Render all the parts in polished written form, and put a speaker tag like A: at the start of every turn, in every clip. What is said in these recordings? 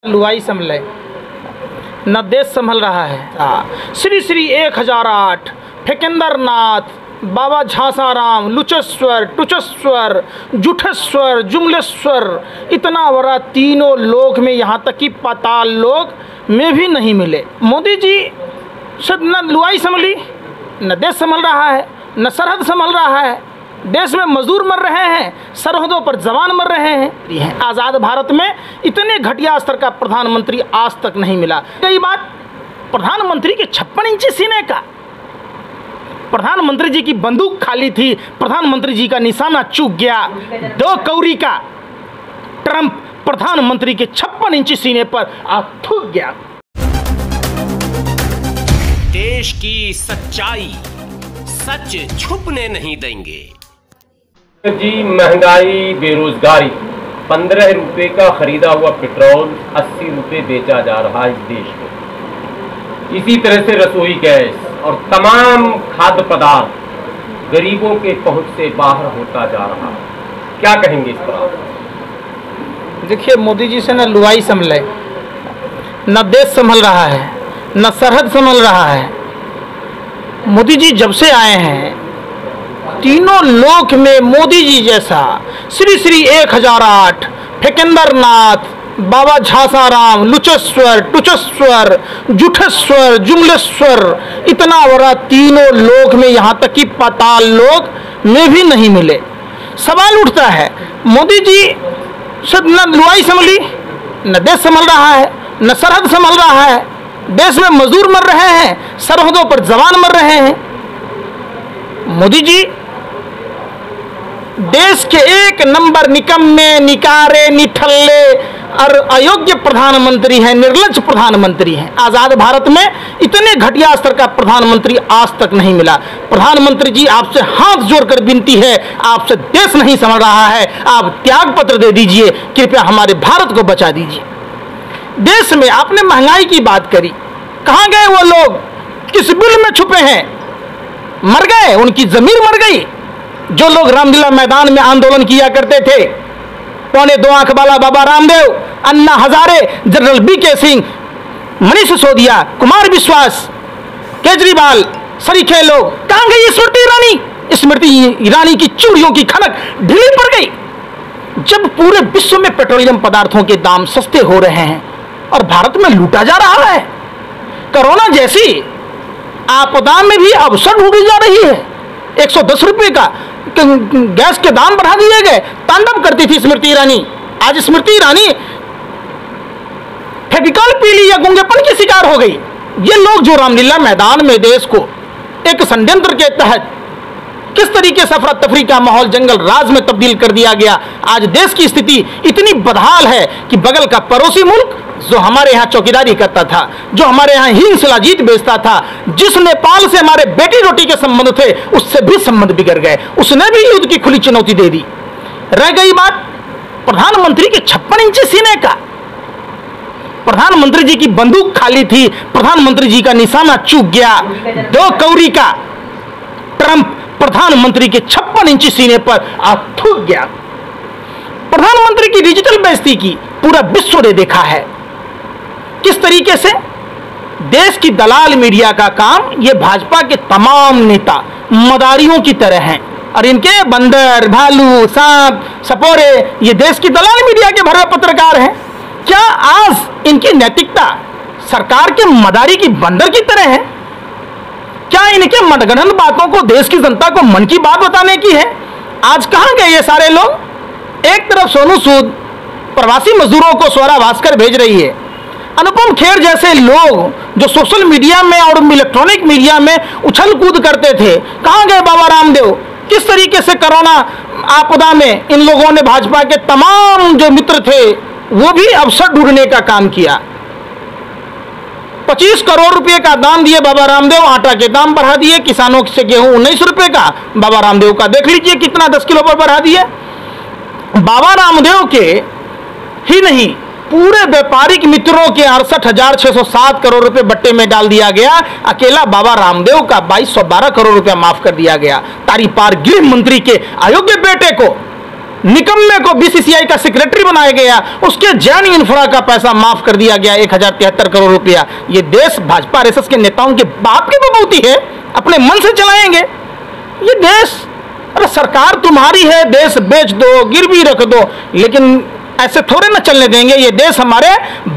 A: लुआई संभले न देश संभल रहा है। श्री श्री 1008 फेकेंद्र नाथ बाबा झांसाराम लुचेश्वर टुचेश्वर जुठेश्वर जुमलेश्वर इतना बड़ा तीनों लोक में, यहाँ तक कि पाताल लोक में भी नहीं मिले। मोदी जी शायद न लुआई संभली, न देश संभल रहा है, न सरहद संभल रहा है। देश में मजदूर मर रहे हैं, सरहदों पर जवान मर रहे हैं। आज़ाद भारत में इतने घटिया स्तर का प्रधानमंत्री आज तक नहीं मिला। कई बात प्रधानमंत्री के 56 इंची सीने का, प्रधानमंत्री जी की बंदूक खाली थी, प्रधानमंत्री जी का निशाना चूक गया। 2 कौड़ी का ट्रंप प्रधानमंत्री के 56 इंची सीने पर थूक गया।
B: देश की सच्चाई सच छुपने नहीं देंगे
C: जी। महंगाई, बेरोजगारी, 15 रुपए का खरीदा हुआ पेट्रोल 80 रुपए बेचा जा रहा है इस देश में। इसी तरह से रसोई गैस और तमाम खाद्य पदार्थ गरीबों के पहुंच से बाहर होता जा रहा है। क्या कहेंगे इस पर आप?
A: देखिए, मोदी जी से न लुआई संभले, न देश संभल रहा है, न सरहद संभल रहा है। मोदी जी जब से आए हैं, तीनों लोक में मोदी जी जैसा श्री श्री 1008 फेकेंद्र नाथ बाबा झांसाराम लुचेश्वर टुचेश्वर जुठेश्वर जुमलेश्वर इतना बड़ा तीनों लोक में, यहाँ तक कि पाताल लोक में भी नहीं मिले। सवाल उठता है, मोदी जी शायद न लुआई संभली, न देश संभल रहा है, न सरहद संभल रहा है। देश में मजदूर मर रहे हैं, सरहदों पर जवान मर रहे हैं। मोदी जी देश के 1 नंबर निकम्मे, निकारे, निठल्ले और अयोग्य प्रधानमंत्री हैं, निर्लज्ज प्रधानमंत्री हैं। आज़ाद भारत में इतने घटिया स्तर का प्रधानमंत्री आज तक नहीं मिला। प्रधानमंत्री जी, आपसे हाथ जोड़कर विनती है, आपसे देश नहीं संभल रहा है, आप त्याग पत्र दे दीजिए, कृपया हमारे भारत को बचा दीजिए। देश में आपने महंगाई की बात करी, कहाँ गए वो लोग? किस बिल में छुपे हैं? मर गए, उनकी जमीन मर गई। जो लोग रामलीला मैदान में आंदोलन किया करते थे, 2.25 आंख वाला बाबा रामदेव, अन्ना हजारे, जनरल BK सिंह, मनीष सिसोदिया, कुमार विश्वास, केजरीवाल, सरीखे लोग, कहाँ गई स्मृति ईरानी? स्मृति ईरानी की चूड़ियों की खनक ढीली पड़ गई। जब पूरे विश्व में पेट्रोलियम पदार्थों के दाम सस्ते हो रहे हैं और भारत में लूटा जा रहा है, कोरोना जैसी आपदा में भी अवसर ढूंढी जा रही है। 110 रुपए का गैस के दाम बढ़ा दिए गए। तांडव करती थी स्मृति ईरानी, आज स्मृति ईरानी फेविकॉल पी ली या गूंगेपन की शिकार हो गई। ये लोग जो रामलीला मैदान में देश को एक षड्यंत्र के तहत किस तरीके से अफरा तफरी का माहौल जंगल राज में तब्दील कर दिया गया। आज देश की स्थिति इतनी बदहाल है कि बगल का पड़ोसी मुल्क जो हमारे यहाँ चौकीदारी करता था, जो हमारे यहाँ हींग शिलाजीत बेचता था, जिस नेपाल से हमारे बेटी रोटी के संबंध थे, उससे भी संबंध बिगड़ गए। उसने भी युद्ध की खुली चुनौती दे दी। रह गई बात प्रधानमंत्री के 56 इंची सीने का, प्रधानमंत्री जी की बंदूक खाली थी, प्रधानमंत्री जी का निशाना चूक गया। 2 कौड़ी का ट्रंप प्रधानमंत्री के 56 इंची सीने पर थूक गया। प्रधानमंत्री की डिजिटल बेइज्जती की पूरा विश्व ने देखा है। किस तरीके से देश की दलाल मीडिया का काम, ये भाजपा के तमाम नेता मदारियों की तरह हैं और इनके बंदर, भालू, सांप, सपोरे ये देश की दलाल मीडिया के भरे पत्रकार हैं। क्या आज इनकी नैतिकता सरकार के मदारी की बंदर की तरह है? क्या इनके मनगढ़ंत बातों को देश की जनता को मन की बात बताने की है? आज कहां गए ये सारे लोग? एक तरफ सोनू सूद प्रवासी मजदूरों को स्वरा भास्कर भेज रही है, अनुपम खेर जैसे लोग जो सोशल मीडिया में और इलेक्ट्रॉनिक मीडिया में उछल कूद करते थे, कहां गए बाबा रामदेव? किस तरीके से कोरोना आपदा में इन लोगों ने भाजपा के तमाम जो मित्र थे वो भी अवसर ढूंढने का काम किया। 25 करोड़ रुपए का दाम दिए बाबा रामदेव, आटा के दाम बढ़ा दिए, किसानों से गेहूं 19 रुपए का बाबा रामदेव का देख लीजिए कितना 10 किलो पर बढ़ा दिए। बाबा रामदेव के ही नहीं, पूरे व्यापारिक मित्रों के 68,607 करोड़ रुपए बट्टे में डाल दिया गया। अकेला बाबा रामदेव का 2212 करोड़ रुपया माफ कर दिया गया। तारी पार गृह मंत्री के अयोग्य बेटे को निकम्मे को बीसीसीआई का सेक्रेटरी बनाया गया, उसके जैन इंफ्रा का पैसा माफ कर दिया गया 1073 करोड़ रुपया। ये देश भाजपा आरएसएस के नेताओं के बाप की बबूती है, अपने मन से चलाएंगे ये देश। अरे सरकार तुम्हारी है, देश बेच दो, गिरवी रख दो, लेकिन ऐसे थोड़े ना चलने देंगे। ये देश हमारे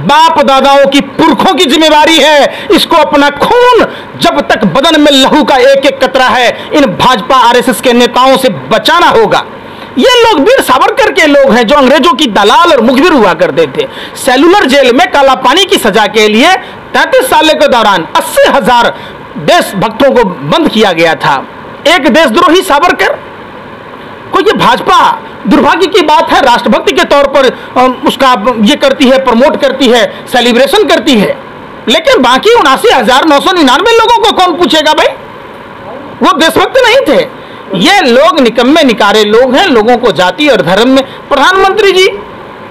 A: बाप दादाओं की, पुरखों की जिम्मेवारी है। इसको अपना खून जब तक बदन में लहू का एक एक कतरा है, इन भाजपा आरएसएस के नेताओं से बचाना होगा। ये लोग वीर सावरकर के लोग हैं जो अंग्रेजों की दलाल और मुखबिर हुआ करते थे। सेलुलर जेल में काला पानी की सजा के लिए 33 साल के दौरान 80,000 देशभक्तों को बंद किया गया था। एक देशद्रोही सावरकर को ये भाजपा, दुर्भाग्य की बात है, राष्ट्रभक्ति के तौर पर उसका ये करती है, प्रमोट करती है, सेलिब्रेशन करती है, लेकिन बाकी 79,999 लोगों को कौन पूछेगा भाई? वो देशभक्त नहीं थे। ये लोग निकम्मे निकारे लोग हैं। लोगों को जाति और धर्म में, प्रधानमंत्री जी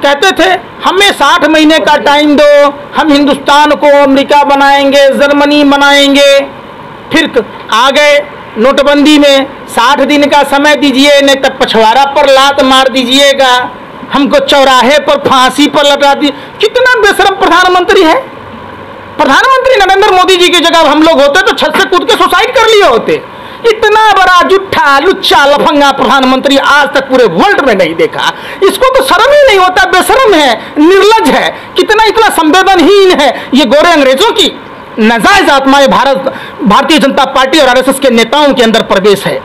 A: कहते थे हमें 60 महीने का टाइम दो, हम हिंदुस्तान को अमेरिका बनाएंगे, जर्मनी बनाएंगे। फिर आ गए नोटबंदी में, 60 दिन का समय दीजिए, नहीं तब पछवाड़ा पर लात मार दीजिएगा, हमको चौराहे पर फांसी पर लगा दी। कितना बेशरम प्रधानमंत्री है। प्रधानमंत्री नरेंद्र मोदी जी की जगह हम लोग होते तो छत से कूद के सुसाइड कर लिए होते। इतना बड़ा जुट्ठा लुच्चा लफंगा प्रधानमंत्री आज तक पूरे वर्ल्ड में नहीं देखा। इसको तो शर्म ही नहीं होता, बेशरम है, निर्लज है, कितना इतना संवेदनहीन है। ये गोरे अंग्रेजों की नाजायज आत्माएं भारतीय जनता पार्टी और आरएसएस के नेताओं के अंदर प्रवेश है।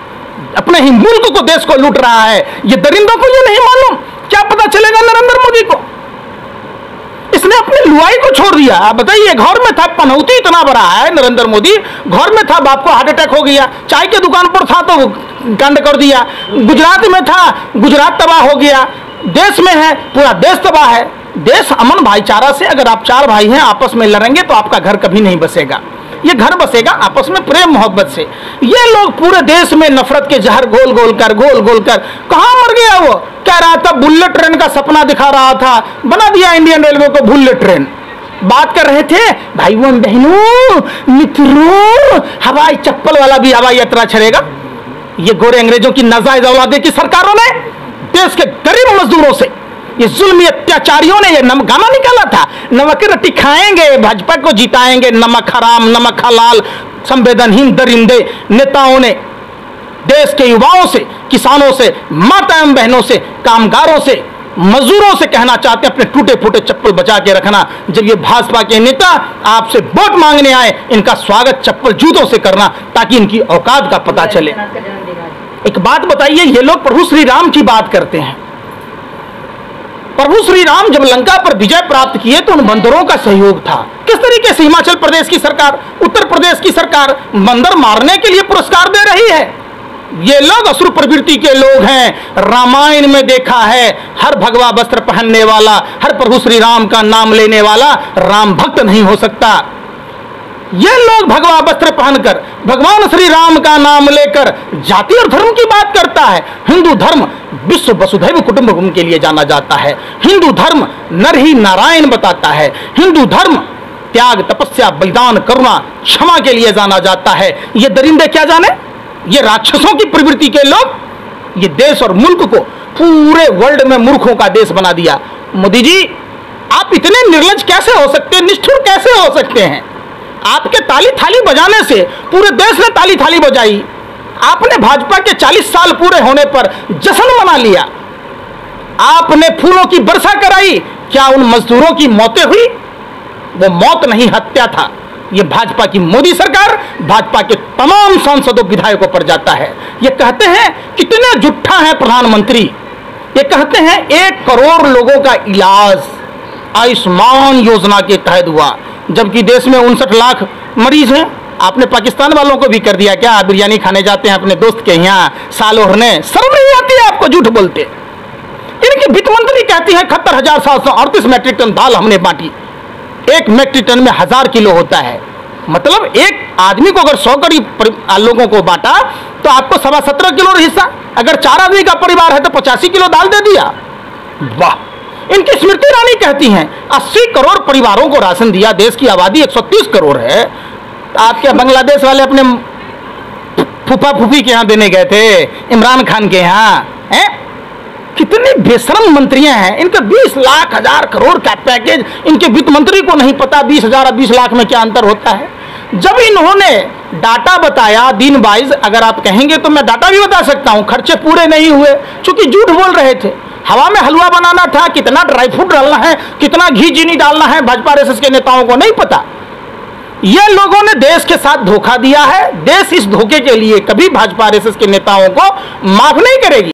A: अपने ही मुल्क को, देश को लूट रहा है। ये दरिंदों को ये नहीं मालूम, क्या पता चलेगा नरेंद्र मोदी को? इसने अपनी लुआई को छोड़ दिया। आप बताइए, घर में था, पनौती इतना बड़ा है नरेंद्र मोदी, घर में था, बाप को हार्ट अटैक हो गया, चाय के दुकान पर था तो कांड कर दिया, गुजरात में था, गुजरात तबाह हो गया, देश में है, पूरा देश तबाह है। देश अमन भाईचारा से, अगर आप 4 भाई हैं आपस में लड़ेंगे तो आपका घर कभी नहीं बसेगा। ये घर बसेगा आपस में प्रेम मोहब्बत से। ये लोग पूरे देश में नफरत के जहर घोल घोल कर कहाँ मर गया? वो कह रहा था बुलेट ट्रेन का सपना दिखा रहा था, बना दिया इंडियन रेलवे को बुलेट ट्रेन। बात कर रहे थे भाइयों बहनों मित्रों, हवाई चप्पल वाला भी हवाई यात्रा चलेगा। ये गोरे अंग्रेजों की नाजायज औलादे की सरकारों ने देश के गरीब मजदूरों से, ये जुल्मी अत्याचारियों ने ये गाना निकाला था, नमक रोटी खाएंगे भाजपा को जिताएंगे, नमक हराम नमक हलाल। संवेदनहीन दरिंदे नेताओं ने देश के युवाओं से, किसानों से, माता एवं बहनों से, कामगारों से, मजदूरों से कहना चाहते हैं अपने टूटे फूटे चप्पल बचा के रखना। जब ये भाजपा के नेता आपसे वोट मांगने आए, इनका स्वागत चप्पल जूतों से करना, ताकि इनकी औकात का पता चले। एक बात बताइए, ये लोग प्रभु श्री राम की बात करते हैं। प्रभु श्री राम जब लंका पर विजय प्राप्त किए तो उन बंदरों का सहयोग था। किस तरीके से हिमाचल प्रदेश की सरकार, उत्तर प्रदेश की सरकार बंदर मारने के लिए पुरस्कार दे रही है? ये लोग असुर प्रवृत्ति के लोग हैं। रामायण में देखा है, हर भगवा वस्त्र पहनने वाला, हर प्रभु श्री राम का नाम लेने वाला राम भक्त नहीं हो सकता। ये लोग भगवा वस्त्र पहनकर भगवान श्री राम का नाम लेकर जाति और धर्म की बात करता है। हिंदू धर्म विश्व वसुधैव कुटुंबकम के लिए जाना जाता है। हिंदू धर्म नर ही नारायण बताता है। हिंदू धर्म त्याग तपस्या बलिदान करुणा क्षमा के लिए जाना जाता है। ये दरिंदे क्या जाने, ये राक्षसों की प्रवृत्ति के लोग ये देश और मुल्क को पूरे वर्ल्ड में मूर्खों का देश बना दिया। मोदी जी, आप इतने निर्लज कैसे हो सकते हैं, निष्ठुर कैसे हो सकते हैं? आपके ताली थाली बजाने से पूरे देश ने ताली थाली बजाई। आपने भाजपा के 40 साल पूरे होने पर जश्न मना लिया। आपने फूलों की वर्षा कराई। क्या उन मजदूरों की मौतें हुई? वो मौत नहीं, हत्या था। ये भाजपा की मोदी सरकार भाजपा के तमाम सांसदों विधायकों पर जाता है। ये कहते हैं कितने झूठा है प्रधानमंत्री। ये कहते हैं 1 करोड़ लोगों का इलाज आयुष्मान योजना के तहत हुआ, जबकि देश में 59 लाख मरीज हैं। आपने पाकिस्तान वालों को भी कर दिया क्या? बिरयानी खाने जाते हैं अपने दोस्त के यहाँ साल ओढ़ने, शर्म नहीं आती है आपको? झूठ बोलते। इनकी वित्त मंत्री कहती है 71,738 मैट्रिक टन दाल हमने बांटी। 1 मैट्रिक टन में 1000 किलो होता है। मतलब एक आदमी को अगर 100 करीब लोगों को बांटा तो आपको 17.5 किलो हिस्सा। अगर 4 आदमी का परिवार है तो 85 किलो दाल दे दिया। वाह! इनकी स्मृति ईरानी कहती हैं 80 करोड़ परिवारों को राशन दिया। देश की आबादी 130 करोड़ है। तो आपके बांग्लादेश वाले अपने फूफा फूफी के यहाँ देने गए थे, इमरान खान के यहाँ हैं? कितने बेशरम मंत्रियां हैं, इनका 20 लाख 1000 करोड़ का पैकेज, इनके वित्त मंत्री को नहीं पता 20,000 और 20 लाख में क्या अंतर होता है। जब इन्होंने डाटा बताया दिन वाइज, अगर आप कहेंगे तो मैं डाटा भी बता सकता हूं, खर्चे पूरे नहीं हुए क्योंकि झूठ बोल रहे थे। हवा में हलवा बनाना था, कितना ड्राई फ्रूट डालना है, कितना घी चीनी डालना है, भाजपा आरएसएस के नेताओं को नहीं पता। ये लोगों ने देश के साथ धोखा दिया है। देश इस धोखे के लिए कभी भाजपा आरएसएस के नेताओं को माफ नहीं करेगी।